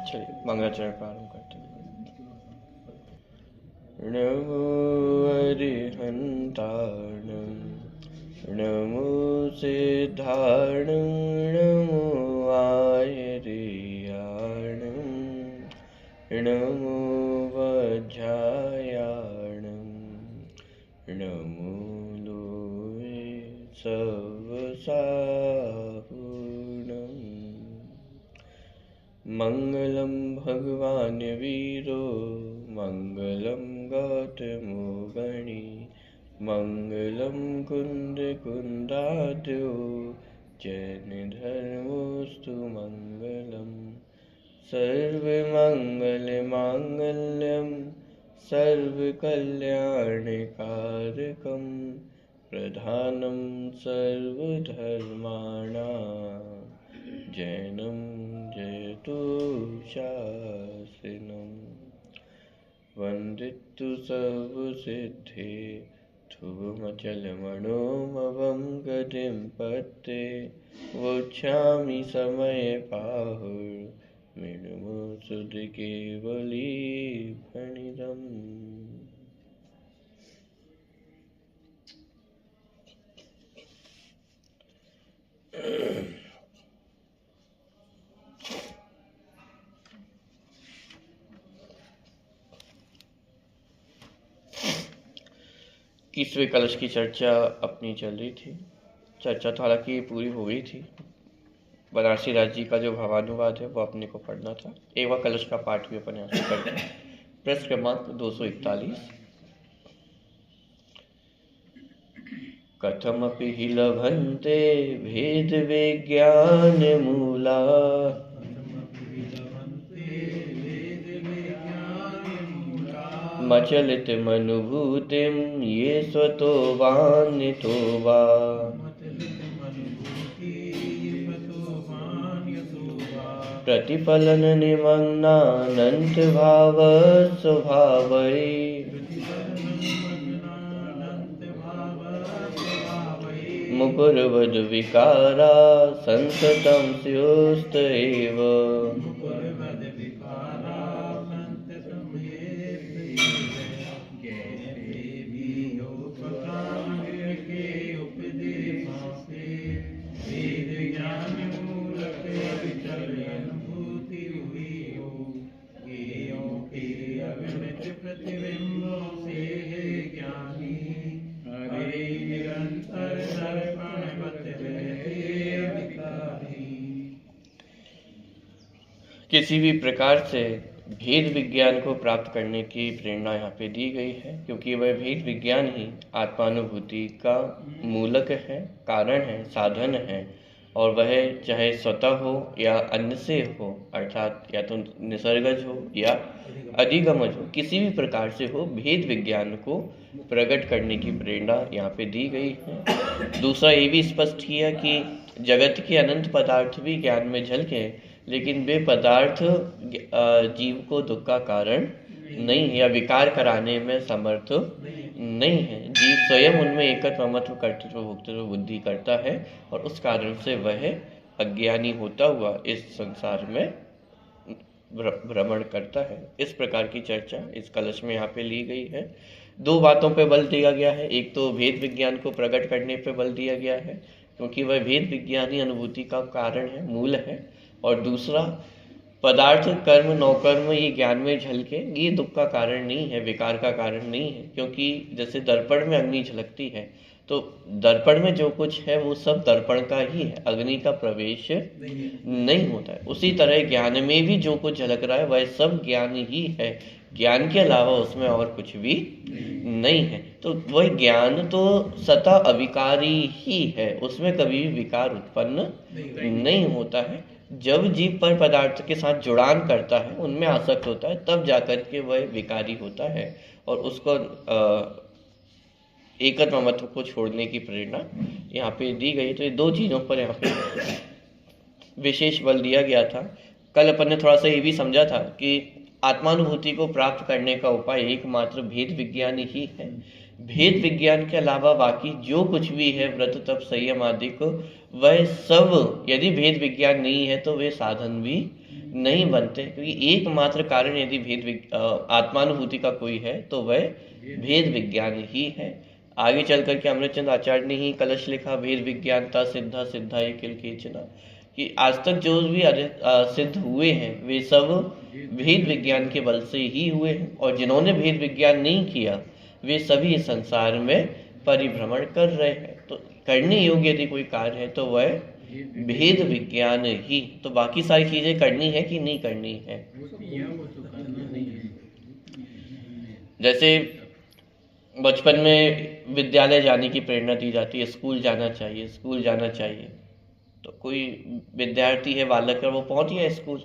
चलिए मंगलाचरण प्रारंभ करते हैं। नमो अरिहंताणं, नमो सिद्धाणं, नमो आयर्याणं, नमो वज्रायाणं, नमो लोये सवसाहुणम्। मंगलम भगवान वीरो, मंगलम गौतमो गणी, मंगलम कुंद कुंदाद्यो, जैन धर्मोस्तु मंगलम। सर्वमंगल मांगल्यम, सर्वकल्याणकारकम, प्रधानम सर्वधर्माणां, जैनं जयतु शासनम्। वन्दितु सर्वसिद्धे, ध्रुवमचलमणोमवं गतिं पत्ते, वोच्छामि समयपाहुर्मिनुमो सुधकेवली फणिदम्। तीसरे कलश की चर्चा अपनी चल रही थी। चर्चा तो हालांकि पूरी हो गई थी। बनारसी राज जी का जो भावानुवाद है वो अपने को पढ़ना था। एक बार कलश का पाठ भी अपन यहाँ से करते हैं। पृष्ठ क्रमांक 241। कथमपि हि लभन्ते भेद विज्ञान मूला, मचलित मनुभूतिं ये स्वतो वान्यतो वा। प्रतिफलन निमग्नानंत भाव स्वभावै, मुकुरवद विकारा संततं स्युस्त एव। किसी भी प्रकार से भेद विज्ञान को प्राप्त करने की प्रेरणा यहाँ पे दी गई है, क्योंकि वह भेद विज्ञान ही आत्मानुभूति का मूलक है, कारण है, साधन है। और वह चाहे स्वतः हो या अन्य से हो, अर्थात या तो निसर्गज हो या अधिगमज हो, किसी भी प्रकार से हो, भेद विज्ञान को प्रकट करने की प्रेरणा यहाँ पे दी गई है। दूसरा ये भी स्पष्ट किया कि जगत के अनंत पदार्थ भी ज्ञान में झलके, लेकिन वे पदार्थ जीव को दुख का कारण नहीं है या विकार कराने में समर्थ नहीं है। जीव स्वयं उनमें एकत्व ममत्व कर्तृत्व भोक्तृत्व बुद्धि करता है और उस कारण से वह अज्ञानी होता हुआ इस संसार में भ्रमण करता है। इस प्रकार की चर्चा इस कलश में यहाँ पे ली गई है। दो बातों पे बल दिया गया है। एक तो भेद विज्ञान को प्रकट करने पे बल दिया गया है, क्योंकि वह भेद विज्ञानी अनुभूति का कारण है, मूल है। और दूसरा, पदार्थ कर्म नौकर्म ये ज्ञान में झलके, ये दुख का कारण नहीं है, विकार का कारण नहीं है। क्योंकि जैसे दर्पण में अग्नि झलकती है, तो दर्पण में जो कुछ है वो सब दर्पण का ही है, अग्नि का प्रवेश नहीं होता है। उसी तरह ज्ञान में भी जो कुछ झलक रहा है वह सब ज्ञान ही है, ज्ञान के अलावा उसमें और कुछ भी नहीं है। तो वह ज्ञान तो सतह अविकारी ही है, उसमें कभी भी विकार उत्पन्न नहीं होता है। जब जीव पर पदार्थ के साथ जुड़ान करता है, उनमें आसक्त होता है, तब जाकर के वह विकारी होता है और उसको एकत्व ममत्व को छोड़ने की प्रेरणा यहाँ पे दी गई। तो ये दो चीज़ों पर यहाँ पे विशेष बल दिया गया था। कल अपन ने थोड़ा सा ये भी समझा था कि आत्मानुभूति को प्राप्त करने का उपाय एकमात्र भेद विज्ञान ही है। भेद विज्ञान के अलावा बाकी जो कुछ भी है, व्रत तप संयम आदि को, वह सब यदि भेद विज्ञान नहीं है तो वे साधन भी नहीं बनते, क्योंकि एकमात्र कारण यदि आत्मानुभूति का कोई है तो वह भेद विज्ञान ही है। आगे चल करके अमृतचंद आचार्य ने ही कलश लिखा, भेद विज्ञानता सिद्धा सिद्धाय किल केचना, कि आज तक जो भी सिद्ध हुए हैं वे सब भेद विज्ञान के बल से ही हुए हैं, और जिन्होंने भेद विज्ञान नहीं किया वे सभी संसार में परिभ्रमण कर रहे हैं। तो करने योग्य यदि कोई कार्य है तो वह भेद विज्ञान ही। तो बाकी सारी चीजें करनी है कि नहीं करनी है? जैसे बचपन में विद्यालय जाने की प्रेरणा दी जाती है, स्कूल जाना चाहिए, स्कूल जाना चाहिए। तो कोई विद्यार्थी है, बालक है, वो पहुंच गया स्कूल,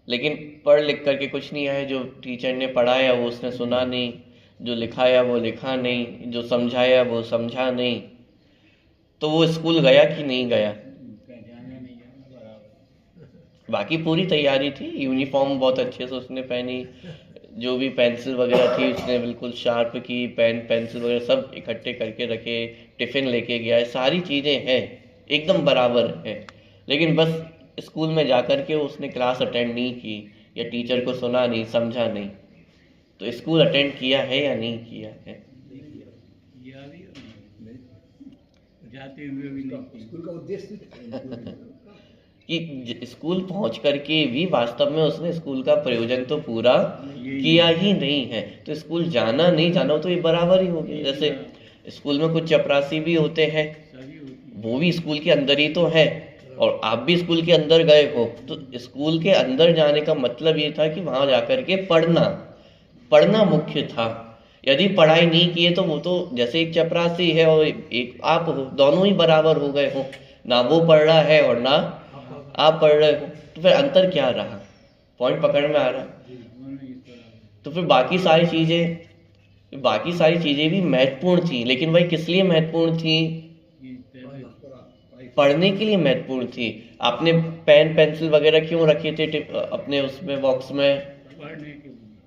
लेकिन पढ़ लिख करके कुछ नहीं आया। जो टीचर ने पढ़ाया वो उसने सुना नहीं, जो लिखाया वो लिखा नहीं, जो समझाया वो समझा नहीं। तो वो स्कूल गया कि नहीं गया? बाकी पूरी तैयारी थी, यूनिफॉर्म बहुत अच्छे से उसने पहनी, जो भी पेंसिल वगैरह थी उसने बिल्कुल शार्प की, पेन पेंसिल वगैरह सब इकट्ठे करके रखे, टिफिन लेके गया, सारी चीज़ें हैं एकदम बराबर है। लेकिन बस स्कूल में जाकर के उसने क्लास अटेंड नहीं की, या टीचर को सुना नहीं, समझा नहीं। तो स्कूल अटेंड किया है या नहीं किया है? जाते हुए भी नहीं। स्कूल का उद्देश्य कि स्कूल पहुंच करके भी वास्तव में उसने स्कूल का प्रयोजन तो पूरा किया ही नहीं है। तो स्कूल जाना नहीं जाना तो ये बराबर ही हो गया। जैसे स्कूल में कुछ चपरासी भी होते हैं, वो भी स्कूल के अंदर ही तो है, और आप भी स्कूल के अंदर गए हो। तो स्कूल के अंदर जाने का मतलब ये था कि वहां जाकर के पढ़ना मुख्य था। यदि पढ़ाई नहीं किए तो वो तो जैसे एक चपरासी है और एक आप हो, दोनों ही बराबर हो गए हो, ना वो पढ़ रहा है और ना आप पढ़ रहे हो। तो फिर अंतर क्या रहा? पॉइंट पकड़ में आ रहा? तो फिर बाकी सारी चीजें भी महत्वपूर्ण थी, लेकिन वही किस लिए महत्वपूर्ण थी? पढ़ने के लिए महत्वपूर्ण थी। आपने पेन पेंसिल वगैरह क्यों रखे थे अपने उसमें बॉक्स में?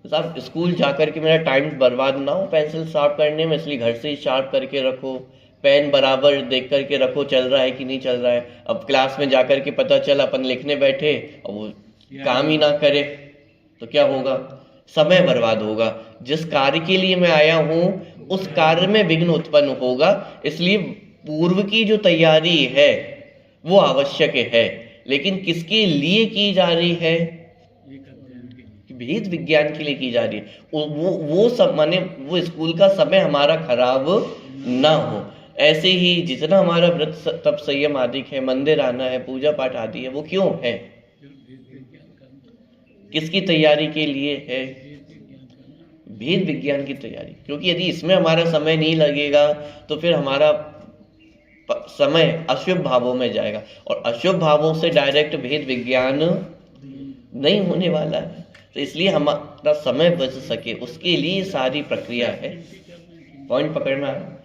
साहब स्कूल जाकर के मेरा टाइम बर्बाद ना हो पेंसिल शार्प करने में, इसलिए घर से ही शार्प करके रखो। पेन बराबर देख करके रखो चल रहा है कि नहीं चल रहा है। अब क्लास में जाकर के पता चला अपन लिखने बैठे और वो काम ही ना करे तो क्या होगा? समय बर्बाद होगा। जिस कार्य के लिए मैं आया हूं उस कार्य में विघ्न उत्पन्न होगा। इसलिए पूर्व की जो तैयारी है वो आवश्यक है, लेकिन किसके लिए की जा रही है? भेद विज्ञान के लिए की जा रही है। वो सब माने वो स्कूल का समय हमारा खराब ना हो। ऐसे ही जितना हमारा व्रत तप संयम आदि है, मंदिर आना है, पूजा पाठ आदि है, वो क्यों है? किसकी तैयारी के लिए है? भेद विज्ञान की तैयारी। क्योंकि यदि इसमें हमारा समय नहीं लगेगा तो फिर हमारा समय अशुभ भावों में जाएगा, और अशुभ भावों से डायरेक्ट भेद विज्ञान नहीं होने वाला है। तो इसलिए हमारा समय बच सके उसके लिए सारी प्रक्रिया है। पॉइंट पकड़ में आ रहा?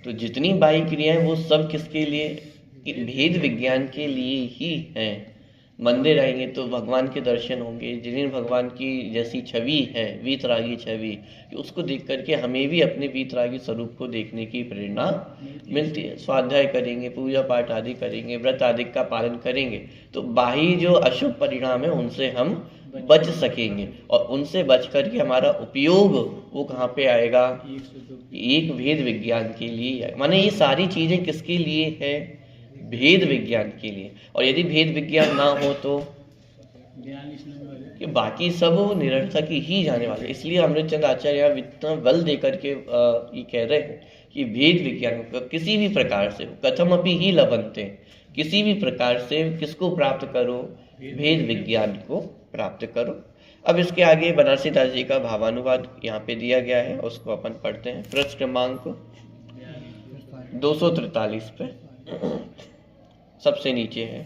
तो जितनी बाह्य क्रियाएं वो सब किसके लिए? भेद विज्ञान के लिए ही हैं। मंदिर आएंगे तो भगवान के दर्शन होंगे, जिन्हें भगवान की जैसी छवि है, वीतरागी छवि, उसको देख करके हमें भी अपने वीतरागी स्वरूप को देखने की प्रेरणा मिलती है। स्वाध्याय करेंगे, पूजा पाठ आदि करेंगे, व्रत आदि का पालन करेंगे तो बाह्य जो अशुभ परिणाम है उनसे हम बच सकेंगे, और उनसे बच करके हमारा उपयोग वो कहाँ पे आएगा? एक भेद विज्ञान के लिए। माने ये सारी चीजें किसके लिए है? भेद विज्ञान के लिए। और यदि भेद विज्ञान ना हो तो कि बाकी सब निरर्थक ही जाने वाले। इसलिए अमृतचंद आचार्य इतना बल देकर के ये कह रहे हैं कि भेद विज्ञान किसी भी प्रकार से कथमपि ही लभन्ते, किसी भी प्रकार से किसको प्राप्त करो? भेद विज्ञान को प्राप्त करो। अब इसके आगे बनारसी दास जी का भावानुवाद यहाँ पे दिया गया है, उसको अपन पढ़ते हैं। पृष्ठ क्रमांक 243 पे सबसे नीचे है।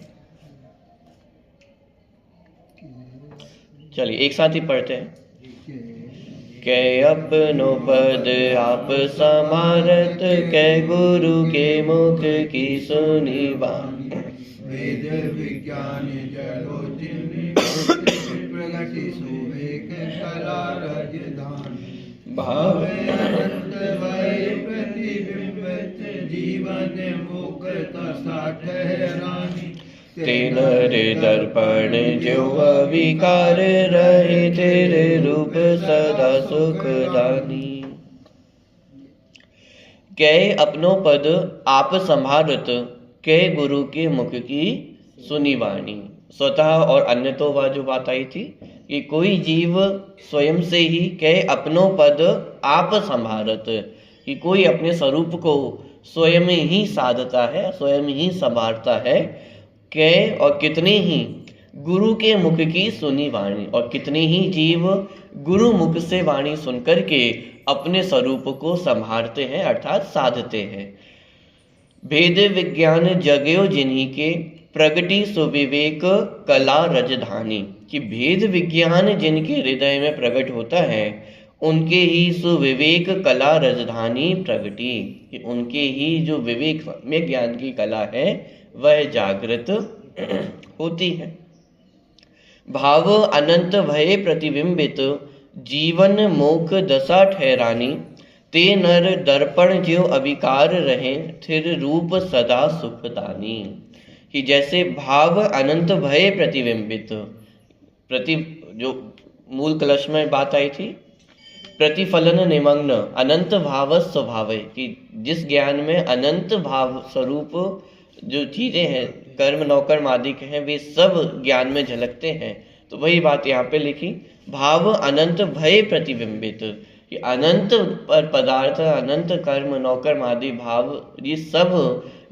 चलिए एक साथ ही पढ़ते हैं। कै अपनो पद आप समारत, कै गुरु के मुख की सुनी बात। वेद विज्ञान जड़ो जिन्नि प्रगति सुवेक कला राजधानी भावे अनंत भय प्रतिबिंबित जीवन मुक्ता ठहरानी तेन रे दर्पण जो अविकार रहे तेरे रूप सदा सुखदानी। कै अपनो पद आप संभारत कै गुरु के मुख की सुनी वाणी। स्वतः और अन्य तो वह जो बात आई थी कि कोई जीव स्वयं से ही कै अपनो पद आप संभारत, कि कोई अपने स्वरूप को स्वयं ही साधता है, स्वयं ही संभारता है। कै और कितने ही गुरु के मुख की सुनी वाणी, और कितने ही जीव गुरु मुख से वाणी सुनकर के अपने स्वरूप को संभारते हैं अर्थात साधते हैं। भेद विज्ञान जगयो जिन्हीं के प्रगति सुविवेक कला रजधानी, कि भेद विज्ञान जिनके हृदय में प्रकट होता है उनके ही सुविवेक कला रजधानी प्रगति, कि उनके ही जो विवेक में ज्ञान की कला है वह जागृत होती है। भाव अनंत भय प्रतिबिंबित जीवन मोख दशा ठहरानी, ते नर दर्पण ज्यों अविकार रहे थिर रूप सदा सुखदानी, कि जैसे भाव अनंत भय प्रतिबिंबित, जो मूल कलश में बात आई थी, प्रतिफलन निमग्न अनंत भाव स्वभाव, कि जिस ज्ञान में अनंत भाव स्वरूप जो चीजें हैं कर्म नौकर्म आदि के हैं वे सब ज्ञान में झलकते हैं। तो वही बात यहाँ पे लिखी, भाव अनंत भय प्रतिबिंबित, कि अनंत पदार्थ अनंत कर्म नौकर्म आदि भाव ये सब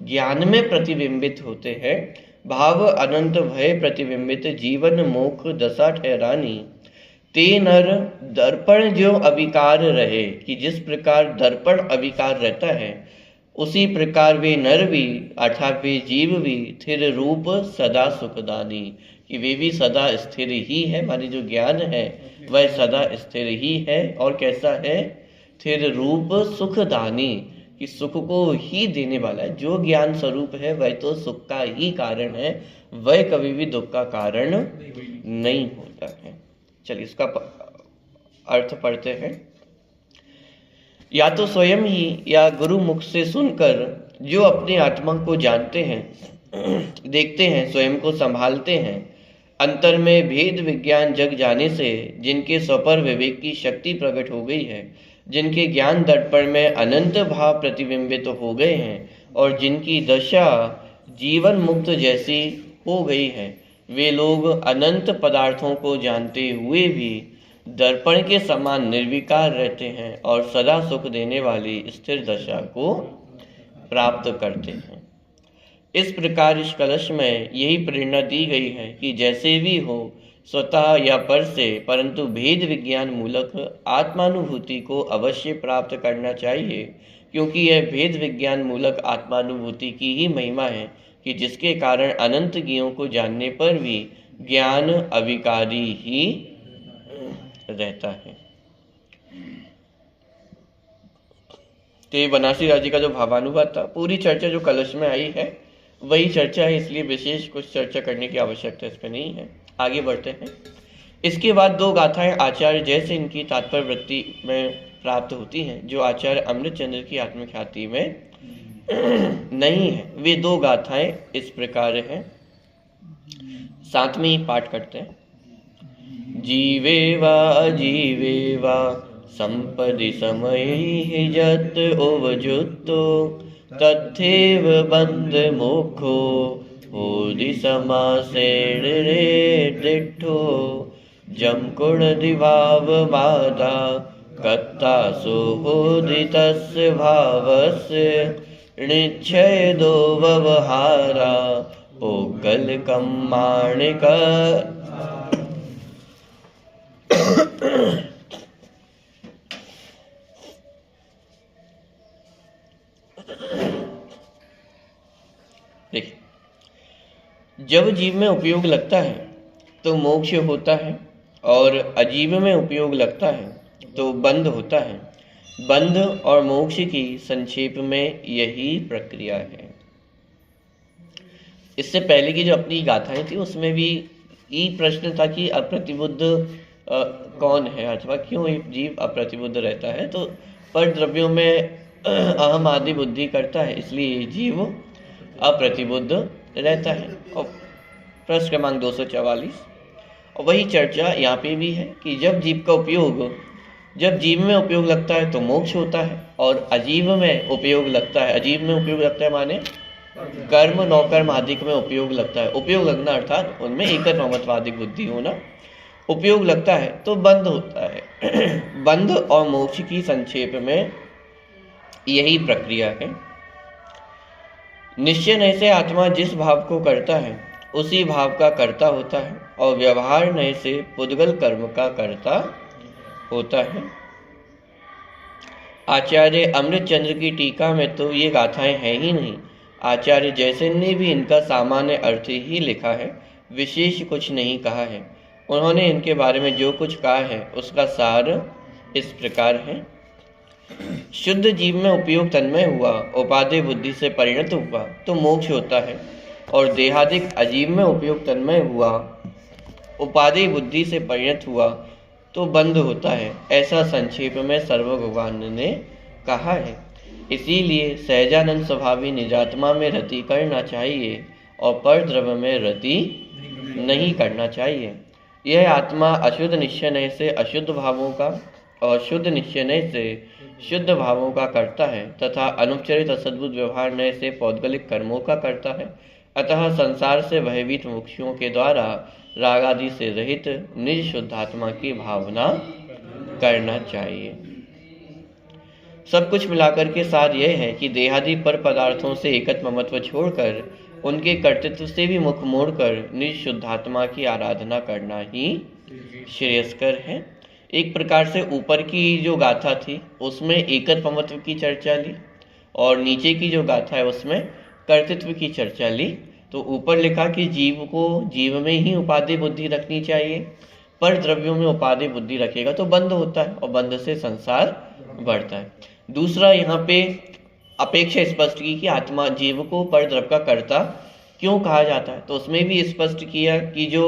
ज्ञान में प्रतिबिंबित होते हैं। भाव अनंत भय प्रतिबिंबित जीवन मोक्ष दशा ठहरानी, ते नर दर्पण जो अविकार रहे, कि जिस प्रकार दर्पण अविकार रहता है उसी प्रकार वे नर भी अर्थात वे जीव भी स्थिर रूप सदा सुखदानी, कि वे भी सदा स्थिर ही है, मानी जो ज्ञान है वह सदा स्थिर ही है। और कैसा है? स्थिर रूप सुखदानी, कि सुख को ही देने वाला है। जो ज्ञान स्वरूप है वह तो सुख का ही कारण है, वह कभी भी दुख का कारण नहीं होता है। चलिए इसका अर्थ पढ़ते हैं। या तो स्वयं ही या गुरु मुख से सुनकर जो अपने आत्मा को जानते हैं, देखते हैं, स्वयं को संभालते हैं, अंतर में भेद विज्ञान जग जाने से जिनके स्वपर विवेक की शक्ति प्रकट हो गई है, जिनके ज्ञान दर्पण में अनंत भाव प्रतिबिंबित हो गए हैं और जिनकी दशा जीवन मुक्त जैसी हो गई है, वे लोग अनंत पदार्थों को जानते हुए भी दर्पण के समान निर्विकार रहते हैं और सदा सुख देने वाली स्थिर दशा को प्राप्त करते हैं। इस प्रकार इस कलश में यही प्रेरणा दी गई है कि जैसे भी हो स्वतः या पर से, परंतु भेद विज्ञान मूलक आत्मानुभूति को अवश्य प्राप्त करना चाहिए, क्योंकि यह भेद विज्ञान मूलक आत्मानुभूति की ही महिमा है कि जिसके कारण अनंत ज्ञों को जानने पर भी ज्ञान अविकारी ही रहता है। तो ये बनारसी राजी का जो भावानुवाद था, पूरी चर्चा जो कलश में आई है वही चर्चा है, इसलिए विशेष कुछ चर्चा करने की आवश्यकता इस पर नहीं है। आगे बढ़ते हैं। इसके बाद दो गाथाएं आचार्य जैसे इनकी तात्पर्य वृत्ति में प्राप्त होती हैं, जो आचार्य अमृतचंद्र की आत्मख्याति में नहीं है। वे दो गाथाएं इस प्रकार हैं, साथ में ही पाठ करते हैं। जीवे वा संपदि समय जत ओवजुत्तो तथैव बंध मोक्षो होदि समासेण रे दृष्टो जमकुण दिभाव बाधा कत्ता सुहोदि तस्य भावस्य निश्चय दो व्यवहारा पोगल कम्माणिक। देखिए, जब जीव में उपयोग लगता है तो मोक्ष होता है और अजीव में उपयोग लगता है तो बंध होता है। बंध और मोक्ष की संक्षेप में यही प्रक्रिया है। इससे पहले की जो अपनी गाथाएं थी उसमें भी ये प्रश्न था कि अप्रतिबुद्ध कौन है अथवा क्यों ये जीव अप्रतिबुद्ध रहता है। तो पर द्रव्यों में अहम आदि बुद्धि करता है, इसलिए ये जीव अप्रतिबुद्ध रहता है। और प्रश्न क्रमांक 244, और वही चर्चा यहाँ पे भी है कि जब जीव का उपयोग जब जीव में उपयोग लगता है तो मोक्ष होता है, और अजीव में उपयोग लगता है, अजीव में उपयोग लगता है माने कर्म नौकर्म आदि में उपयोग लगता है, उपयोग लगना अर्थात उनमें एकत्व ममत्वादिक बुद्धि होना, उपयोग लगता है तो बंध होता है। बंध और मोक्ष की संक्षेप में यही प्रक्रिया है। निश्चय नय से आत्मा जिस भाव को करता है उसी भाव का कर्ता होता है, और व्यवहार नय से पुद्गल कर्म का कर्ता होता है। आचार्य अमृतचंद्र की टीका में तो ये गाथाएं हैं ही नहीं, आचार्य जयसेन ने भी इनका सामान्य अर्थ ही लिखा है, विशेष कुछ नहीं कहा है। उन्होंने इनके बारे में जो कुछ कहा है उसका सार इस प्रकार है। शुद्ध जीव में उपयोग तन्मय हुआ, उपादेय बुद्धि से परिणत हुआ तो मोक्ष होता है, और देहादिक अजीव में उपयोग तन्मय हुआ, उपादेय बुद्धि से परिणत हुआ तो बंध होता है। ऐसा संक्षेप में सर्व भगवान ने कहा है। इसीलिए सहजानंद स्वभावी निजात्मा में रति करना चाहिए और पर द्रव्य में रति नहीं करना चाहिए। यह आत्मा अशुद्ध निश्चय से अशुद्ध भावों का और शुद्ध निश्चय से शुद्ध भावों का करता है, तथा अनुपचरित असद्भुत व्यवहार नय से पौद्गलिक कर्मों का करता है। अतः संसार से भयभीत मुक्षियों के द्वारा राग आदि से रहित निज शुद्धात्मा की भावना करना चाहिए। सब कुछ मिलाकर के सार यह है कि देहादि पर पदार्थों से एकत्व ममत्व छोड़कर उनके कर्तृत्व से भी मुख मोड़कर निज शुद्धात्मा की आराधना करना ही श्रेयस्कर है। एक प्रकार से ऊपर की जो गाथा थी उसमें एकत्व ममत्व की चर्चा ली, और नीचे की जो गाथा है उसमें कर्तृत्व की चर्चा ली। तो ऊपर लिखा कि जीव को जीव में ही उपादेय बुद्धि रखनी चाहिए, पर द्रव्यों में उपादेय बुद्धि रखेगा तो बंध होता है, और बंध से संसार बढ़ता है। दूसरा यहाँ पे अपेक्षा स्पष्ट की कि आत्मा जीव को पर द्रव्य का कर्ता क्यों कहा जाता है, तो उसमें भी स्पष्ट किया कि जो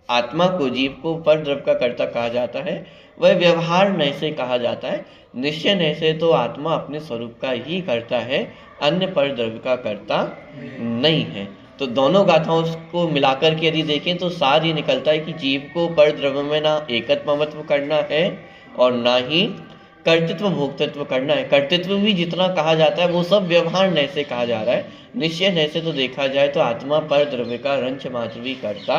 आत्मा को जीव को पर द्रव्य का कर्ता कहा जाता है वह व्यवहार नय से कहा जाता है। निश्चय नय से तो आत्मा अपने स्वरूप का ही करता है, अन्य पर द्रव्य का कर्ता नहीं है। तो दोनों गाथाओं को मिलाकर के यदि देखें तो सार ये निकलता है कि जीव को पर द्रव्य में ना एकत्व ममत्व करना है और ना ही कर्तृत्व भोक्तृत्व करना है। कर्तृत्व भी जितना कहा जाता है वो सब व्यवहार नय से कहा जा रहा है। निश्चय नय से तो देखा जाए तो आत्मा पर द्रव्य का रंच मात्र भी करता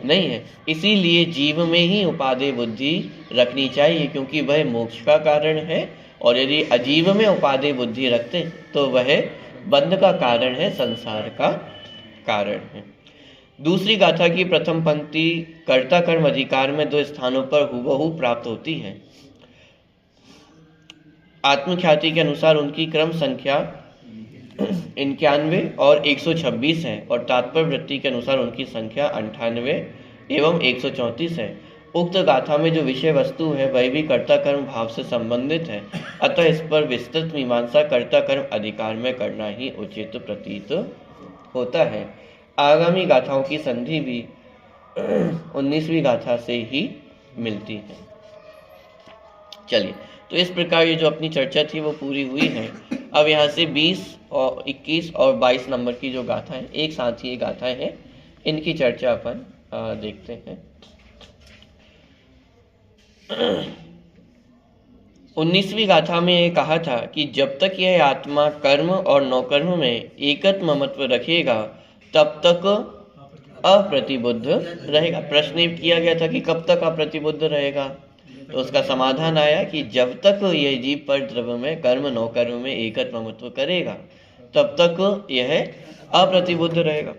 नहीं है। इसीलिए जीव में ही उपादेय बुद्धि रखनी चाहिए, क्योंकि वह मोक्ष का कारण है, और यदि अजीव में उपादेय बुद्धि रखते तो वह बंध का कारण है, संसार का कारण है। दूसरी गाथा की प्रथम पंक्ति कर्ता कर्म अधिकार में 2 स्थानों पर हुबहू प्राप्त होती है। आत्मख्याति के अनुसार उनकी क्रम संख्या 91 और 126 है, और तात्पर्य वृत्ति के अनुसार उनकी संख्या 98 एवं 134 है। उक्त गाथा में जो विषय वस्तु है वह भी कर्ता कर्म भाव से संबंधित है, अतः इस पर विस्तृत मीमांसा कर्ता कर्म अधिकार में करना ही उचित प्रतीत होता है। आगामी गाथाओं की संधि भी 19वीं गाथा से ही मिलती है। चलिए, तो इस प्रकार ये जो अपनी चर्चा थी वो पूरी हुई है। अब यहाँ से 20 और 21 और 22 नंबर की जो गाथा है, एक साथ ही ये गाथाएं हैं, इनकी चर्चा अपन देखते हैं। 19वीं गाथा में ये कहा था कि जब तक यह आत्मा कर्म और नौकर्म में एकत्व ममत्व रखेगा तब तक अप्रतिबुद्ध रहेगा। प्रश्न किया गया था कि कब तक अप्रतिबुद्ध रहेगा, तो उसका समाधान आया कि जब तक यह जीव पर द्रव्य में कर्म नौकर्म में एकत्व ममत्व करेगा तब तक यह अप्रतिबुद्ध रहेगा,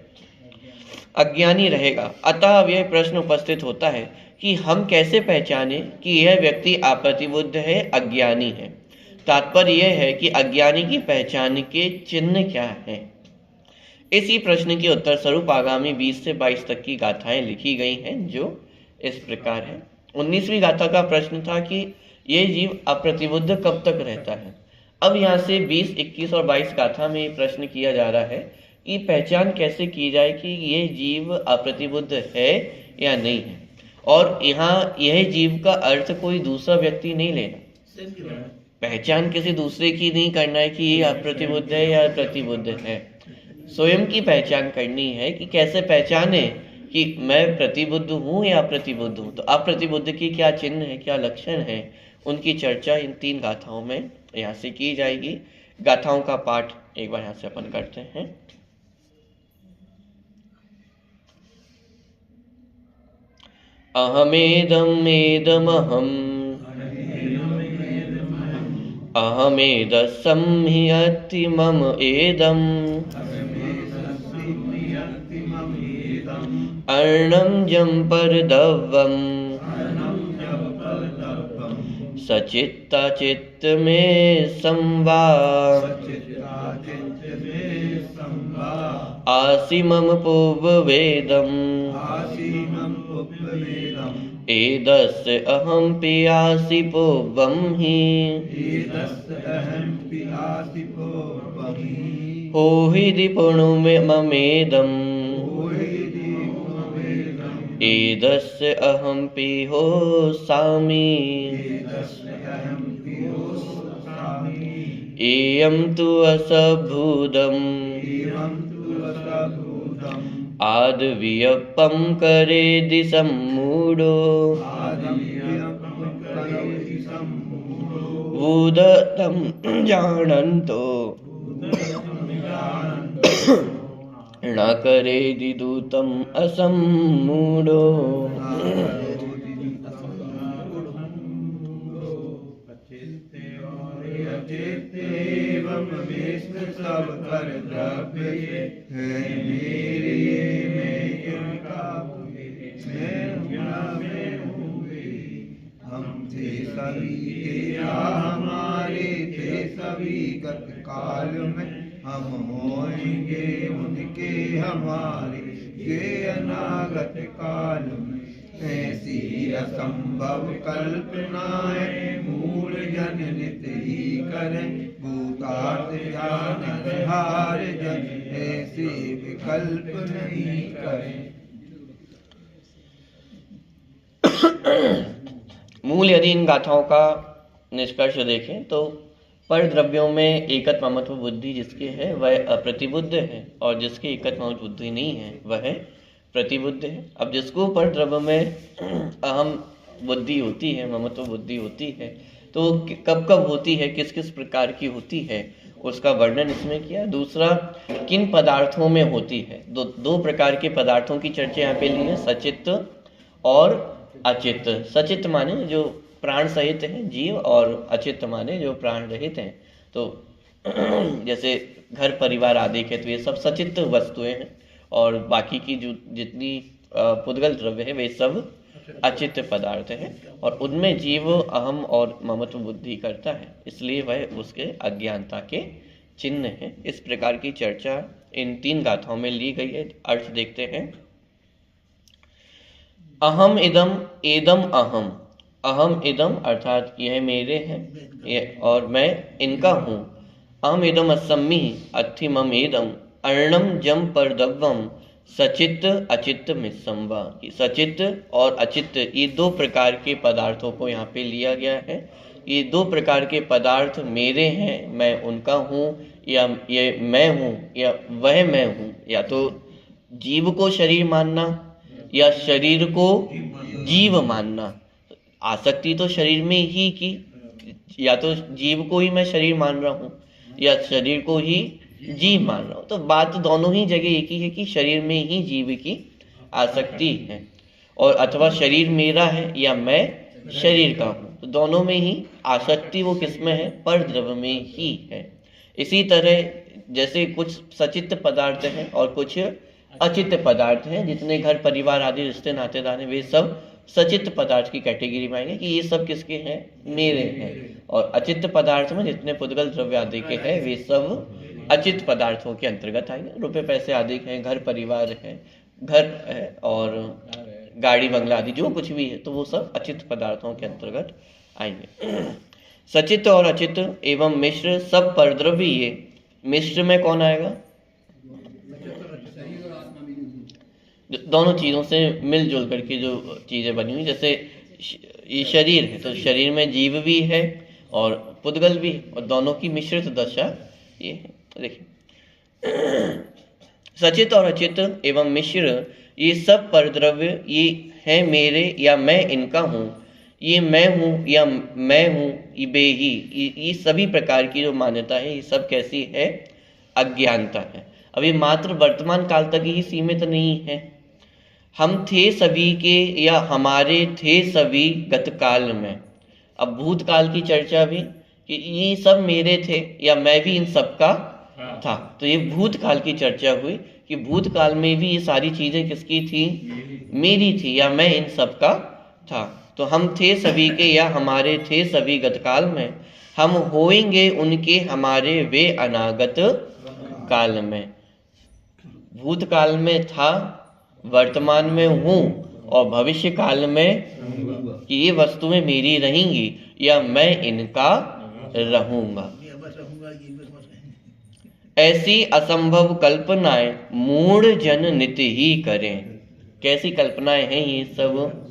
अज्ञानी रहेगा। अतः अब यह प्रश्न उपस्थित होता है कि हम कैसे पहचाने कि यह व्यक्ति अप्रतिबुद्ध है, अज्ञानी है। तात्पर्य यह है कि अज्ञानी की पहचान के चिन्ह क्या हैं। इसी प्रश्न के उत्तर स्वरूप आगामी 20 से 22 तक की गाथाएं लिखी गई हैं, जो इस प्रकार है। 19वीं गाथा का प्रश्न था कि यह जीव अप्रतिबुद्ध कब तक रहता है। अब यहाँ से 20, 21 और 22 गाथा में प्रश्न किया जा रहा है कि पहचान कैसे की जाए कि ये जीव अप्रतिबुद्ध है या नहीं है। और यहाँ यह जीव का अर्थ कोई दूसरा व्यक्ति नहीं लेना, पहचान किसी दूसरे की नहीं करना है कि ये अप्रतिबुद्ध है या प्रतिबुद्ध है। स्वयं की पहचान करनी है कि कैसे पहचाने कि मैं प्रतिबुद्ध हूँ या अप्रतिबुद्ध हूँ। तो अप्रतिबुद्ध की क्या चिन्ह है, क्या लक्षण है, उनकी चर्चा इन 3 गाथाओं में यहाँ से की जाएगी। गाथाओं का पाठ एक बार यहाँ से अपन करते हैं। अहमेदमेदमहम् अहमेदस्सं हि अति मम एदम् अर्णं जम्पर्दवम् सचित्ताचित्त में संवा आसिमम पूर्ववेदम् एदस्य अहं पियासि पूर्वं हि होहि पुणुममेदम् एदस्य अहं पिहोसामि एयं तु असभूदम् आद्वियपं करेदि सम्मूढो वूदतं जानन्तो न करेदि दूतम् असम्मूढो। सब कर द्रव्य है मेरे मैं इनका मैं होंगे। हम थे सभी तेरा हमारे थे सभी गत काल में हम होंगे उनके हमारे ये अनागत काल में। ऐसी असंभव कल्पनाएं मूल जन नित्य ही करें भूतार्थ हार जन ऐसे विकल्प नहीं करें। मूल यदि इन गाथाओं का निष्कर्ष देखें तो पर द्रव्यों में एकत्व ममत्व बुद्धि जिसके है वह अप्रतिबुद्ध है और जिसकी एकत्व ममत्व बुद्धि नहीं है वह प्रतिबुद्ध है। अब जिसको पर द्रव्य में अहम बुद्धि होती है, ममत्व बुद्धि होती है, तो कब कब होती है, किस किस प्रकार की होती है, उसका वर्णन इसमें किया। दूसरा, किन पदार्थों में होती है। दो प्रकार के पदार्थों की चर्चा यहाँ पे ली है, सचित्त और अचित्त। सचित्त माने जो प्राण सहित हैं जीव, और अचित्त माने जो प्राण रहित हैं। तो जैसे घर परिवार आदि के, तो ये सब सचित्त वस्तुएं हैं, और बाकी की जो जितनी पुद्गल द्रव्य है वे सब अचित्त पदार्थ हैं, और उनमें जीव अहम और ममत्व बुद्धि करता है, इसलिए वह उसके अज्ञानता के चिन्ह है। इस प्रकार की चर्चा इन 3 गाथाओं में ली गई है। अर्थ देखते हैं। अहम इदम एदम अहम। अहम इदम अर्थात यह मेरे हैं और मैं इनका हूँ। अहम इदम अस्मि अथि मम एदम अर्णम जम परदव्वम सचित्त अचित्त मिस्संवा। सचित्त और अचित्त ये 2 प्रकार के पदार्थों को यहाँ पे लिया गया है। ये 2 प्रकार के पदार्थ मेरे हैं, मैं उनका हूँ, या ये मैं हूँ या वह मैं हूँ। या तो जीव को शरीर मानना या शरीर को जीव मानना। आसक्ति तो शरीर में ही की, या तो जीव को ही मैं शरीर मान रहा हूँ या शरीर को ही जीव मान रहा हूँ। तो बात दोनों ही जगह एक ही है कि शरीर में ही जीव की आसक्ति है, और अथवा शरीर मेरा है या मैं शरीर का हूँ। तो दोनों में ही आसक्ति वो किसमें है, पर द्रव्य में ही है। इसी तरह जैसे कुछ सचित्त पदार्थ हैं और कुछ अचित्त पदार्थ हैं, जितने घर परिवार आदि रिश्ते नातेदार हैं वे सब सचित्त पदार्थ की कैटेगरी में आएंगे कि ये सब किसके हैं, मेरे हैं। और अचित्त पदार्थ में जितने पुद्गल द्रव्य आदि के हैं वे सब अचित्त पदार्थों के अंतर्गत आएंगे। रुपए पैसे आदि हैं, घर परिवार है, घर है और गाड़ी बंगला आदि जो कुछ भी है, तो वो सब अचित्त पदार्थों के अंतर्गत आएंगे। सचित्त और अचित्त एवं मिश्र सब परद्रव्य। ये मिश्र में कौन आएगा, दोनों चीज़ों से मिलजुल करके जो चीज़ें बनी हुई, जैसे ये शरीर है तो शरीर में जीव भी है और पुद्गल भी है, और दोनों की मिश्रित दशा ये है। देखिए, सचित और अचित एवं मिश्र ये सब परद्रव्य ये है मेरे या मैं इनका हूँ, ये मैं हूँ या मैं हूँ, ये बेही, ये सभी प्रकार की जो मान्यता है ये सब कैसी है? अज्ञानता है। अब ये मात्र वर्तमान काल तक ही सीमित नहीं है। हम थे सभी के या हमारे थे सभी गतकाल में। अब भूतकाल की चर्चा भी कि ये सब मेरे थे या मैं भी इन सब का था, तो ये भूतकाल की चर्चा हुई कि भूतकाल में भी ये सारी चीजें किसकी थी? मेरी थी या मैं इन सब का था। तो हम थे सभी के या हमारे थे सभी गतकाल में, हम होएंगे उनके हमारे वे अनागत काल में। भूतकाल में था, वर्तमान में हूँ और भविष्य काल में कि ये वस्तुएं मेरी रहेंगी या मैं इनका रहूंगा। ऐसी असंभव कल्पनाएं मूढ़ जन नित्य ही करें। कैसी कल्पनाएं हैं ये सब?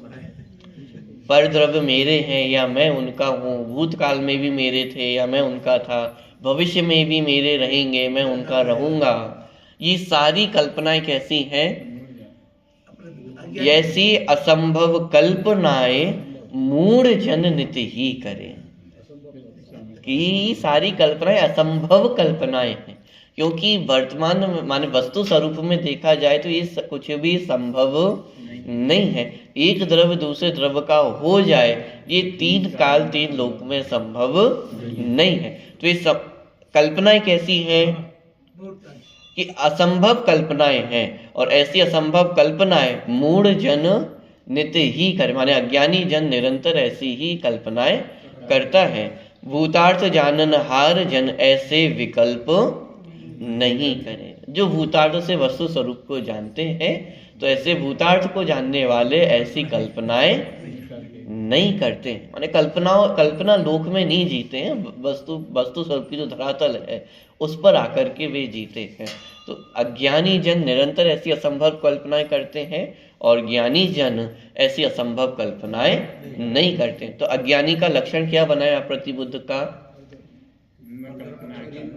परद्रव्य मेरे हैं या मैं उनका हूँ, भूतकाल में भी मेरे थे या मैं उनका था, भविष्य में भी मेरे रहेंगे, मैं उनका रहूंगा। ये सारी कल्पनाएं कैसी हैं? ऐसी असंभव कल्पनाएं मूढ़ जन नित्य ही करें। कि सारी कल्पनाएं असंभव कल्पनाएं हैं, क्योंकि वर्तमान माने वस्तु स्वरूप में देखा जाए तो ये कुछ भी संभव नहीं है। एक द्रव्य दूसरे द्रव्य का हो जाए ये तीन काल तीन लोक में संभव नहीं है। तो ये सब कल्पनाएं कैसी हैं? कि असंभव कल्पनाएं हैं, और ऐसी असंभव कल्पनाएं मूढ़ जन नित्य ही करे, माने अज्ञानी जन निरंतर ऐसी ही कल्पनाएं करता है। भूतार्थ जाननहार जन ऐसे विकल्प नहीं करे। जो भूतार्थ से वस्तु स्वरूप को जानते हैं तो ऐसे भूतार्थ को जानने वाले ऐसी कल्पनाएं नहीं करते, माने कल्पना लोक में नहीं जीते हैं। वस्तु स्वरूप की जो धरातल है उस पर आकर के वे जीते हैं। तो अज्ञानी जन निरंतर ऐसी असंभव कल्पनाएं करते हैं और ज्ञानी जन ऐसी असंभव कल्पनाएं नहीं करते। तो अज्ञानी का लक्षण क्या बनाया प्रतिबुद्ध का?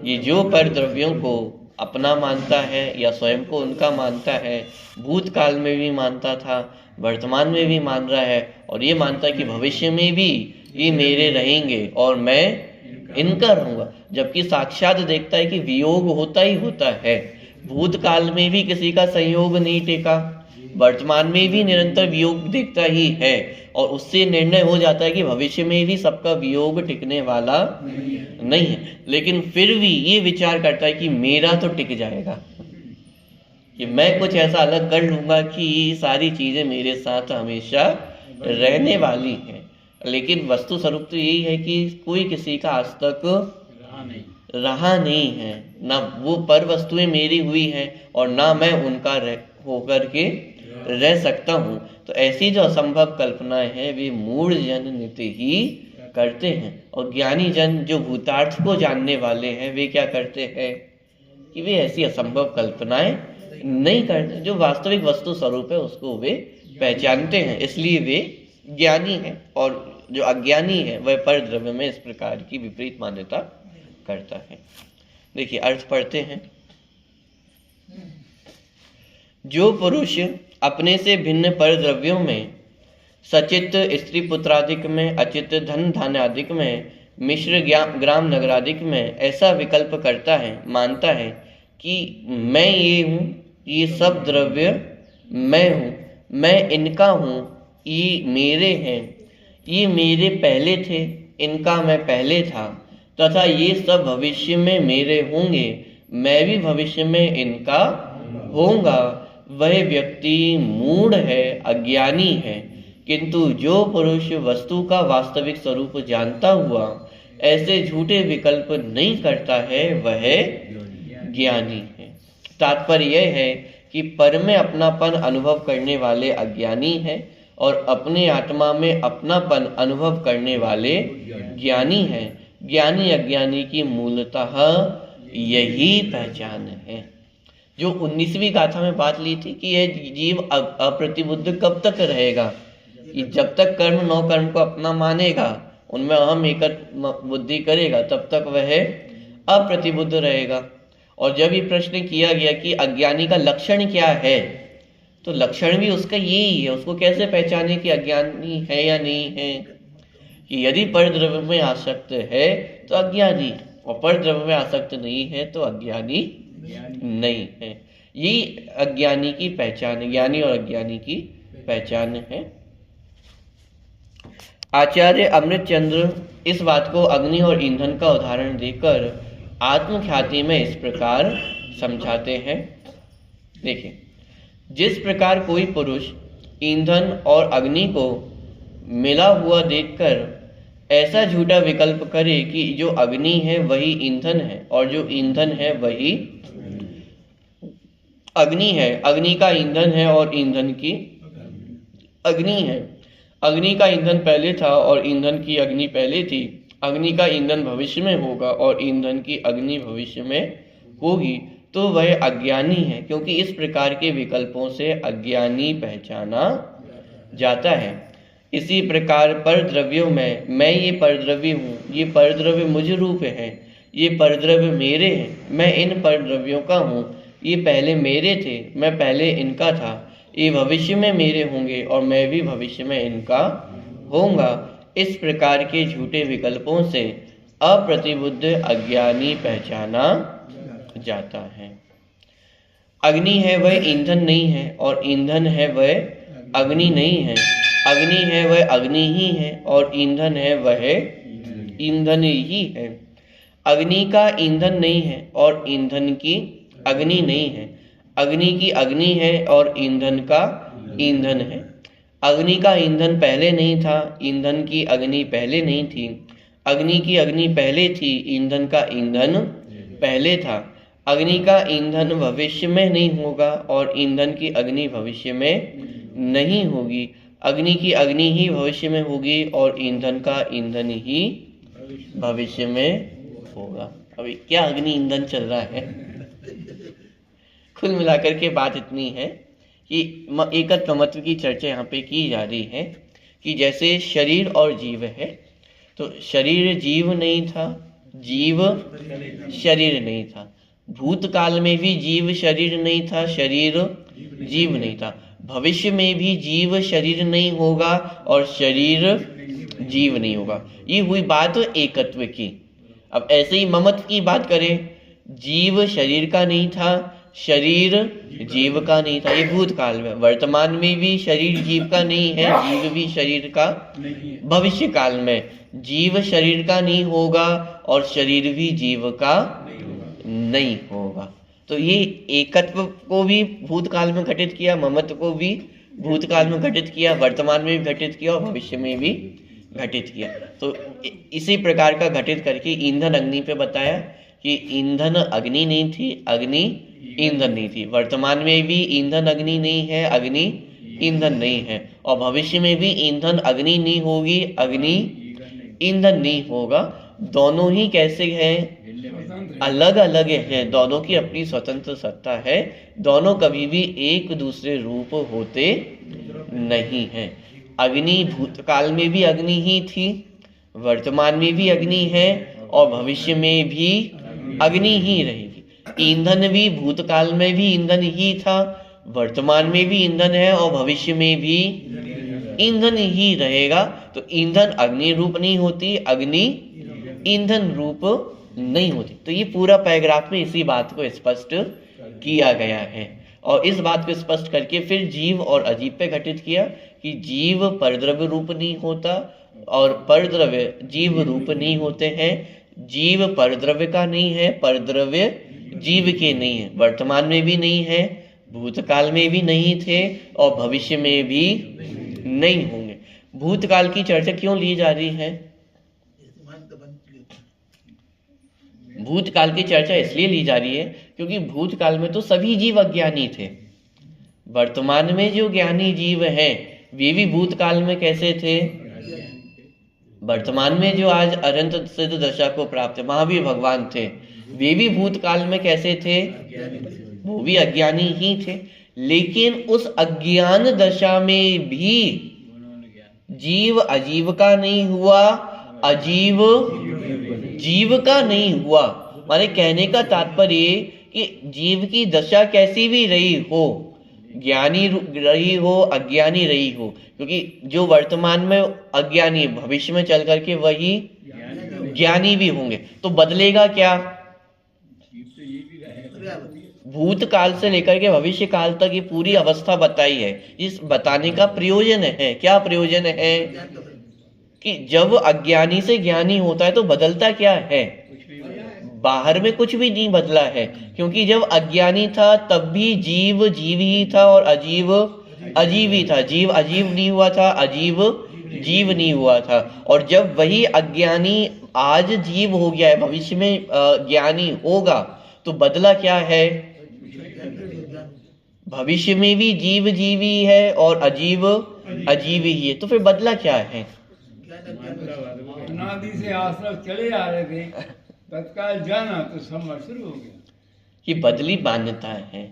ये जो पर द्रव्यों को अपना मानता है या स्वयं को उनका मानता है, भूतकाल में भी मानता था, वर्तमान में भी मान रहा है, और ये मानता है कि भविष्य में भी ये मेरे रहेंगे और मैं इनका रहूंगा। जबकि साक्षात देखता है कि वियोग होता ही होता है। भूतकाल में भी किसी का संयोग नहीं टेका, वर्तमान में भी निरंतर वियोग दिखता ही है, और उससे निर्णय हो जाता है कि भविष्य में भी सबका वियोग टिकने वाला नहीं है। लेकिन फिर भी ये विचार करता है कि मेरा तो टिक जाएगा, कि मैं कुछ ऐसा अलग कर लूंगा कि ये सारी चीजें मेरे साथ हमेशा रहने वाली हैं। लेकिन वस्तु स्वरूप तो यही है कि कोई किसी का आज तक रहा नहीं है, ना वो पर वस्तुएं मेरी हुई हैं और ना मैं उनका होकर के रह सकता हूँ। तो ऐसी जो असंभव कल्पनाएं हैं वे मूढ़ जन नित्य ही करते हैं। और ज्ञानी जन जो भूतार्थ को जानने वाले हैं वे क्या करते हैं कि वे ऐसी असंभव कल्पनाएं नहीं करते। जो वास्तविक वस्तु स्वरूप है उसको वे पहचानते हैं, इसलिए वे ज्ञानी हैं। और जो अज्ञानी है वह पर द्रव्य में इस प्रकार की विपरीत मान्यता करता है। देखिए अर्थ पढ़ते हैं। जो पुरुष अपने से भिन्न पर द्रव्यों में, सचित स्त्री पुत्रादिक में, अचित धन धान्यादिक में, मिश्र ग्राम नगरादिक में ऐसा विकल्प करता है, मानता है कि मैं ये हूँ, ये सब द्रव्य मैं हूँ, मैं इनका हूँ, ये मेरे हैं, ये मेरे पहले थे, इनका मैं पहले था, तथा ये सब भविष्य में मेरे होंगे, मैं भी भविष्य में इनका होऊंगा। वह व्यक्ति मूढ़ है, अज्ञानी है। किंतु जो पुरुष वस्तु का वास्तविक स्वरूप जानता हुआ ऐसे झूठे विकल्प नहीं करता है वह ज्ञानी है। तात्पर्य यह है कि पर में अपनापन अनुभव करने वाले अज्ञानी हैं और अपने आत्मा में अपनापन अनुभव करने वाले ज्ञानी हैं। ज्ञानी अज्ञानी की मूलतः यही पहचान है। जो 19वीं गाथा में बात ली थी कि यह जीव अप्रतिबुद्ध कब तक रहेगा, कि जब तक कर्म नौ कर्म को अपना मानेगा, उनमें अहम एकत्व बुद्धि करेगा, तब तक वह अप्रतिबुद्ध रहेगा। और जब ये प्रश्न किया गया कि अज्ञानी का लक्षण क्या है, तो लक्षण भी उसका यही है, उसको कैसे पहचाने कि अज्ञानी है या नहीं है, कि यदि परद्रव्य में आसक्त है तो अज्ञानी, और परद्रव्य में आसक्त नहीं है तो अज्ञानी नहीं है। यही अज्ञानी की पहचान, ज्ञानी और अज्ञानी की पहचान है। आचार्य अमृतचंद्र इस बात को अग्नि और ईंधन का उदाहरण देकर आत्मख्याति में इस प्रकार समझाते हैं। देखिए, जिस प्रकार कोई पुरुष ईंधन और अग्नि को मिला हुआ देखकर ऐसा झूठा विकल्प करे कि जो अग्नि है वही ईंधन है और जो ईंधन है वही अग्नि है, अग्नि का ईंधन है और ईंधन की अग्नि है, अग्नि का ईंधन पहले था और ईंधन की अग्नि पहले थी, अग्नि का ईंधन भविष्य में होगा और ईंधन की अग्नि भविष्य में होगी, तो वह अज्ञानी है, क्योंकि इस प्रकार के विकल्पों से अज्ञानी पहचाना जाता है। इसी प्रकार परद्रव्यों में मैं ये परद्रव्य हूँ, ये परद्रव्य मुझ रूप है, ये परद्रव्य मेरे हैं, मैं इन परद्रव्यों का हूँ, ये पहले मेरे थे, मैं पहले इनका था, ये भविष्य में मेरे होंगे और मैं भी भविष्य में इनका होऊंगा। इस प्रकार के झूठे विकल्पों से अप्रतिबुद्ध अज्ञानी पहचाना जाता है। अग्नि है वह ईंधन नहीं है और ईंधन है वह अग्नि नहीं है, अग्नि है वह अग्नि ही है और ईंधन है वह ईंधन ही है। अग्नि का ईंधन नहीं है और ईंधन की अग्नि नहीं है, अग्नि की अग्नि है और ईंधन का ईंधन है। अग्नि का ईंधन पहले नहीं था, ईंधन की अग्नि पहले नहीं थी, अग्नि की अग्नि पहले थी, ईंधन का ईंधन पहले था। अग्नि का ईंधन भविष्य में नहीं होगा और ईंधन की अग्नि भविष्य में नहीं होगी, अग्नि की अग्नि ही भविष्य में होगी और ईंधन का ईंधन ही भविष्य में होगा। अभी क्या अग्नि ईंधन चल रहा है। कुल मिलाकर के बात इतनी है कि एकत्व महत्व की चर्चा यहाँ पे की जा रही है कि जैसे शरीर और जीव है, तो शरीर जीव नहीं था, जीव शरीर नहीं था, भूतकाल में भी जीव शरीर नहीं था, शरीर जीव नहीं था, भविष्य में भी जीव शरीर नहीं होगा और शरीर जीव नहीं होगा। ये हुई बात एकत्व की। अब ऐसे ही ममत्व की बात करें, जीव शरीर का नहीं था, शरीर जीव का नहीं था, ये भूतकाल में। वर्तमान में भी शरीर जीव का नहीं है, जीव भी शरीर का, भविष्य काल में जीव शरीर का नहीं होगा और शरीर भी जीव का नहीं होगा। तो ये एकत्व को भी भूतकाल में घटित किया, ममत्व को भी भूतकाल में घटित किया, वर्तमान में भी घटित किया और भविष्य में भी घटित किया। तो इसी प्रकार का घटित करके ईंधन अग्नि पे बताया कि ईंधन अग्नि नहीं थी, अग्नि ईंधन नहीं थी, वर्तमान में भी ईंधन अग्नि नहीं है, अग्नि ईंधन नहीं है और भविष्य में भी ईंधन अग्नि नहीं होगी, अग्नि ईंधन नहीं होगा। दोनों ही कैसे हैं? अलग अलग है, दोनों की अपनी स्वतंत्र सत्ता है, दोनों कभी भी एक दूसरे रूप होते नहीं है। अग्नि भूतकाल में भी अग्नि ही थी, वर्तमान में भी अग्नि है और भविष्य में भी अग्नि ही रहेगी। ईंधन भी भूतकाल में भी ईंधन ही था, वर्तमान में भी ईंधन है और भविष्य में भी ईंधन ही रहेगा। तो ईंधन अग्नि रूप नहीं होती, अग्नि ईंधन रूप नहीं होती। तो ये पूरा पैराग्राफ में इसी बात को स्पष्ट किया गया है और इस बात को स्पष्ट करके फिर जीव और अजीव पे घटित किया कि जीव परद्रव्य रूप नहीं होता और परद्रव्य जीव रूप नहीं होते हैं। जीव परद्रव्य का नहीं है, परद्रव्य जीव के नहीं है, वर्तमान में भी नहीं है, भूतकाल में भी नहीं थे और भविष्य में भी नहीं होंगे। भूतकाल की चर्चा क्यों ली जा रही है? भूतकाल की चर्चा इसलिए ली जा रही है क्योंकि भूतकाल में तो सभी जीव अज्ञानी थे। वर्तमान में जो ज्ञानी जीव हैं वे भी भूतकाल में कैसे थे? वर्तमान में जो आज अनंत सिद्ध दशा को प्राप्त महावीर भगवान थे, वे भी भूतकाल में कैसे थे? वो भी अज्ञानी ही थे, लेकिन उस अज्ञान दशा में भी जीव अजीव का नहीं हुआ, अजीव जीव का नहीं हुआ। माने कहने का तात्पर्य कि जीव की दशा कैसी भी रही हो, ज्ञानी रही हो, अज्ञानी रही हो, क्योंकि जो वर्तमान में अज्ञानी है, भविष्य में चल करके वही ज्ञानी भी होंगे। तो बदलेगा क्या? भूतकाल से लेकर के भविष्य काल तक ये पूरी अवस्था बताई है। इस बताने का प्रयोजन है, क्या प्रयोजन है कि जब अज्ञानी से ज्ञानी होता है तो बदलता क्या है? बाहर में कुछ भी नहीं बदला है, क्योंकि जब अज्ञानी था तब भी जीव जीव ही था और अजीव अजीव ही था। जीव अजीव नहीं हुआ था, अजीव जीव नहीं हुआ था। और जब वही अज्ञानी आज जीव हो गया है, भविष्य में ज्ञानी होगा, तो बदला क्या है? भविष्य में भी जीव जीव ही है और अजीव अजीव ही है। तो फिर बदला क्या है? अनादि से आज तक चले आ रहे थे, तत्काल जाना तो समझ शुरू हो गया। ये बदली मान्यता है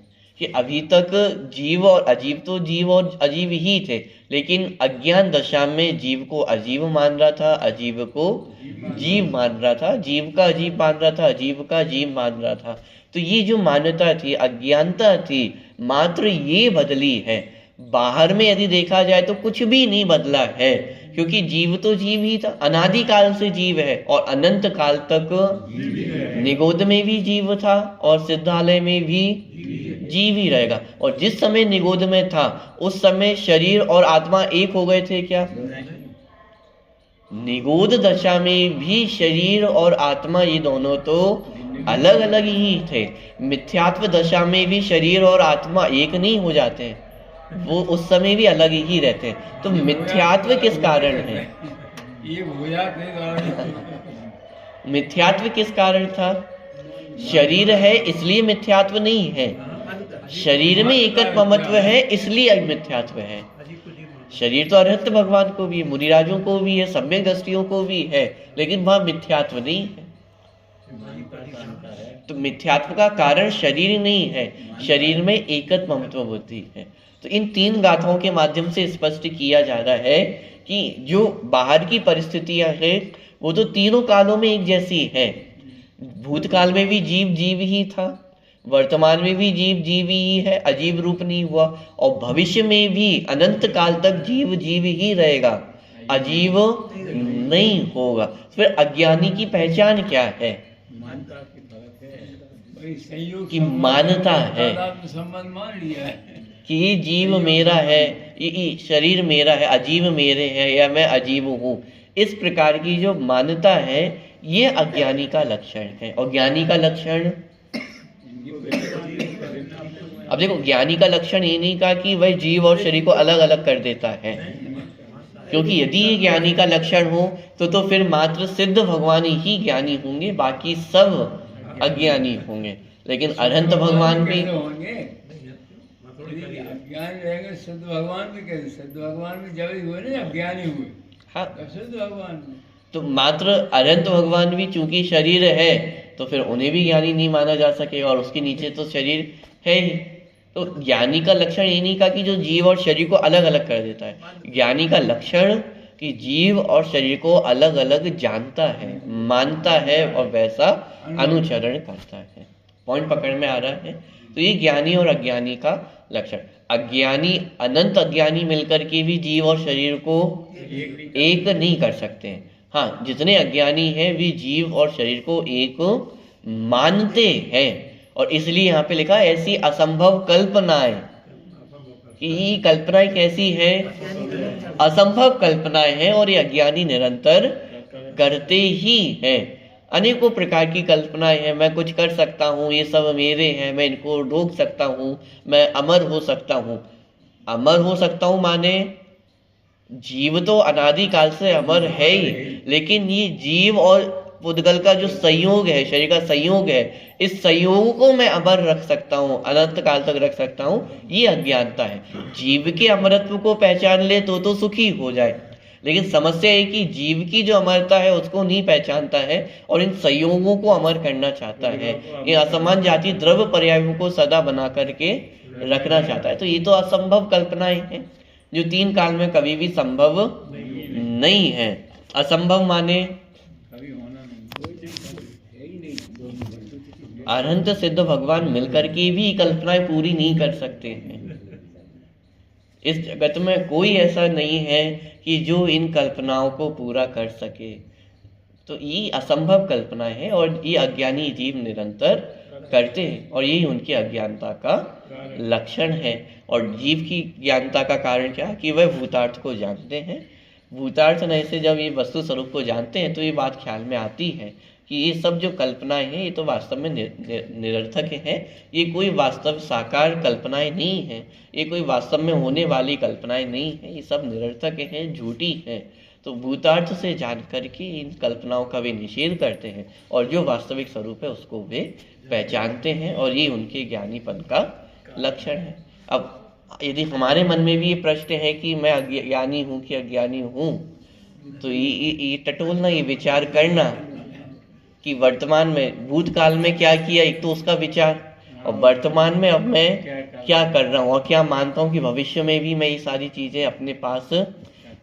कि अभी तक जीव और अजीव तो जीव और अजीव ही थे, लेकिन अज्ञान दशा में जीव को अजीव मान रहा था, अजीव को जीव मान रहा था, जीव का अजीव मान रहा था, अजीव का जीव मान रहा था। तो ये जो मान्यता थी, अज्ञानता थी, मात्र ये बदली है। बाहर में यदि देखा जाए तो कुछ भी नहीं बदला है, क्योंकि जीव तो जीव ही था, अनादि काल से जीव है और अनंत काल तक निगोद में भी जीव था और सिद्धालय में भी जीव ही रहेगा। और जिस समय निगोद में था उस समय शरीर और आत्मा एक हो गए थे क्या? निगोद दशा में भी शरीर और आत्मा ये दोनों तो अलग अलग ही थे। मिथ्यात्व दशा में भी शरीर और आत्मा एक नहीं हो जाते हैं, वो उस समय भी अलग ही रहते हैं। तो मिथ्यात्व किस कारण है? ये हो जाते मिथ्यात्व किस कारण था? शरीर है इसलिए मिथ्यात्व नहीं है, शरीर में एकत्व ममत्व है इसलिए मिथ्यात्व है। शरीर तो अरहत भगवान को भी, मुनिराजों को भी है, सम्यक दृष्टियों को भी है, लेकिन वहां मिथ्यात्व नहीं है। तो मिथ्यात्व का कारण शरीर नहीं है, शरीर में एकत्व ममत्व बुद्धि है। तो इन तीन गाथाओं के माध्यम से स्पष्ट किया जा रहा है कि जो बाहर की परिस्थितियां हैं वो तो तीनों कालों में एक जैसी है। भूतकाल में भी जीव जीव ही था, वर्तमान में भी जीव जीव ही है, अजीव रूप नहीं हुआ, और भविष्य में भी अनंत काल तक जीव जीव ही रहेगा, अजीव नहीं होगा। फिर अज्ञानी की पहचान क्या है? कि मानता है संबंध मान लिया है कि ये जीव मेरा है, ये शरीर मेरा है, अजीव मेरे हैं या मैं अजीव हूँ। इस प्रकार की जो मान्यता है ये अज्ञानी का लक्षण है। और ज्ञानी का लक्षण, अब देखो, ज्ञानी का लक्षण ये नहीं कहा कि वह जीव और शरीर को अलग अलग कर देता है, क्योंकि यदि ये ज्ञानी का लक्षण हो तो फिर मात्र सिद्ध भगवान ही ज्ञानी होंगे, बाकी सब अज्ञानी होंगे। लेकिन अरहंत भगवान भी होंगे, अज्ञानी रहेंगे, सिद्ध भगवान भी कैसे? सिद्ध भगवान भी जब हुए ना, अज्ञानी हुए, हाँ, सिद्ध भगवान तो मात्र अरहंत भगवान भी चूंकि शरीर है तो फिर उन्हें भी ज्ञानी नहीं माना जा सकेगा, और उसके नीचे तो शरीर है ही। तो ज्ञानी का लक्षण ये नहीं कहा कि जो जीव और शरीर को अलग अलग कर देता है। ज्ञानी का लक्षण कि जीव और शरीर को अलग अलग जानता है, मानता है और वैसा अनुचरण करता है। पॉइंट पकड़ में आ रहा है? तो ये ज्ञानी और अज्ञानी का लक्षण। अज्ञानी, अनंत अज्ञानी मिलकर के भी जीव और शरीर को एक नहीं कर सकते हैं। हाँ, जितने अज्ञानी हैं वे जीव और शरीर को एक मानते हैं, और इसलिए यहाँ पे लिखा ऐसी असंभव कल्पनाएं, कि कल्पनाएं कैसी है? असंभव कल्पनाएं हैं, और ये अज्ञानी निरंतर करते ही हैं। अनेकों प्रकार की कल्पनाएं हैं, मैं कुछ कर सकता हूँ, ये सब मेरे हैं, मैं इनको रोक सकता हूँ, मैं अमर हो सकता हूँ। अमर हो सकता हूँ माने जीव तो अनादि काल से अमर है ही, लेकिन ये जीव और पुद्गल का जो संयोग है, शरीर का संयोग है, इस संयोग को मैं अमर रख सकता हूँ, अनंत काल तक रख सकता हूँ, ये अज्ञानता है। जीव के अमरत्व को पहचान ले तो सुखी हो जाए, लेकिन समस्या है कि जीव की जो अमरता है उसको नहीं पहचानता है और इन संयोगों को अमर करना चाहता है। ये असमान जाति द्रव्य पर्यायों को सदा बना करके रखना चाहता है। तो ये तो असंभव कल्पनाएं हैं जो 3 काल में कभी भी संभव नहीं है। असंभव माने कभी होना नहीं, कोई दिन है ही नहीं। अनंत सिद्ध भगवान मिलकर के भी कल्पनाएं पूरी नहीं कर सकते हैं। इस जगत में कोई ऐसा नहीं है कि जो इन कल्पनाओं को पूरा कर सके। तो ये असंभव कल्पना है और ये अज्ञानी जीव निरंतर करते हैं और यही उनकी अज्ञानता का लक्षण है। और जीव की ज्ञानता का कारण क्या कि वह भूतार्थ को जानते हैं। भूतार्थ नहीं से जब ये वस्तु स्वरूप को जानते हैं तो ये बात ख्याल में आती है कि ये सब जो कल्पनाएं हैं ये तो वास्तव में निरर्थक है। ये कोई वास्तव साकार कल्पनाएं नहीं है, ये कोई वास्तव में होने वाली कल्पनाएं नहीं है, ये सब निरर्थक हैं, झूठी हैं। तो भूतार्थ से जान करके इन कल्पनाओं का वे निषेध करते हैं और जो वास्तविक स्वरूप है उसको वे पहचानते हैं और ये उनके ज्ञानीपन का लक्षण है। अब यदि हमारे मन में भी ये प्रश्न है कि मैं अज्ञानी हूँ कि अज्ञानी हूँ, तो ये टटोलना, ये विचार करना कि वर्तमान में भूतकाल में क्या किया, एक तो उसका विचार, और वर्तमान में अब मैं क्या कर रहा हूँ और क्या मानता हूँ कि भविष्य में भी मैं ये सारी चीज़ें अपने पास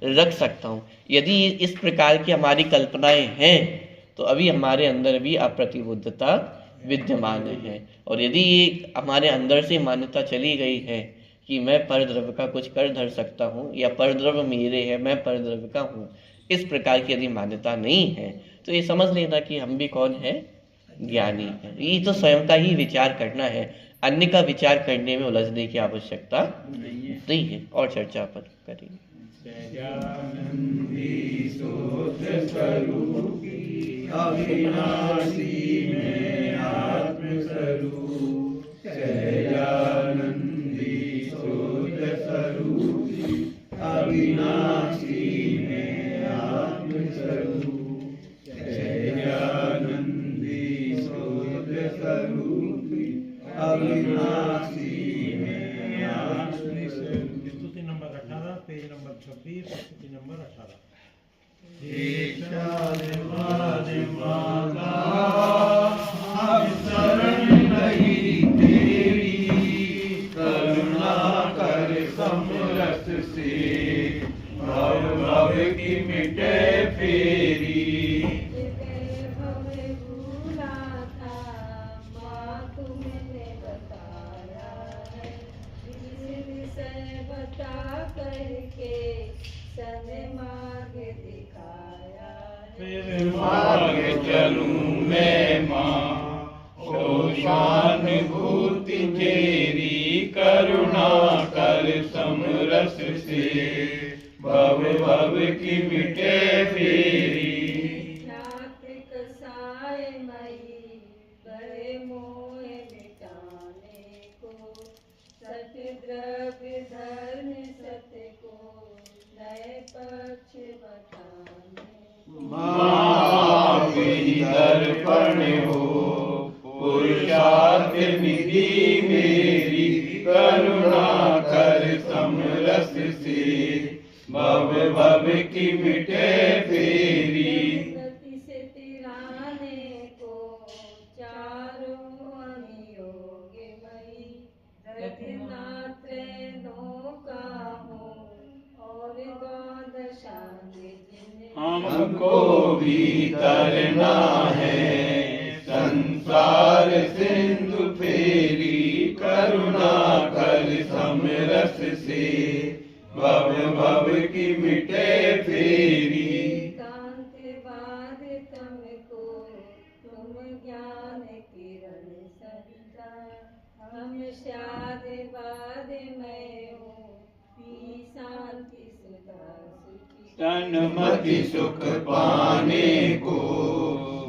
रख सकता हूँ। यदि इस प्रकार की हमारी कल्पनाएं हैं तो अभी हमारे अंदर भी अप्रतिबद्धता विद्यमान है। और यदि ये हमारे अंदर से मान्यता चली गई है कि मैं परद्रव्य का कुछ कर धर सकता हूँ या परद्रव्य मेरे है, मैं परद्रव्य का हूँ, इस प्रकार की यदि मान्यता नहीं है तो ये समझ लेना कि हम भी कौन है, ज्ञानी है। ये तो स्वयं का ही विचार करना है, अन्य का विचार करने में उलझने की आवश्यकता नहीं है। और चर्चा पर करेंगे। अविनाशी में आत्मस्वरूप, सहजानंदी सोच स्वरूपी, अविनाशी में आत्मस्वरूप, सहजानंदी सोच स्वरूपी, अविनाशी में आत्मस्वरूप। स्तुति नंबर 18, पेज नंबर 26, स्तुति नंबर 18। अब शरण नहीं तेरी, करुणा कर समरस से, भव भव की मिटे फेरी। मार्ग चलूं मैं माँ, ओ स्वानुभूति तेरी, करुणा कर समरस से, भव भव की मिटे फेरी। द्रव्य धर्म सत्य को नए पक्ष बताने, दर्पण हो पुरुषार्थ निधि मेरी, करुणा कर समरस से, भव भव की मिटे फेरी। गति से तिराने को चारों अनियोग मई, रत्नात्र नौका हो और द्वादशांग हमको भी तरना है संसार सिंधु फेरी, करुणा कर समरस से, भव भव की मिटे फेरी। कांत बाद तुमको तुम ज्ञान किरण सविता, हम शाद बाद मैं हूँ पी शांति सुधा सुचिता। तन्मति सुख पाने को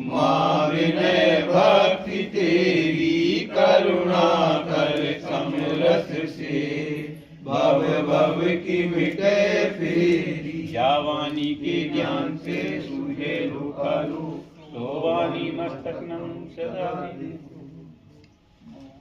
माँ विनय भक्ति तेरी, करुणा कर समरस से, भव भव की मिटे फेरी। जावानी के ज्ञान से सूझे लोकालोक, सोवानी मस्तक नम सदा।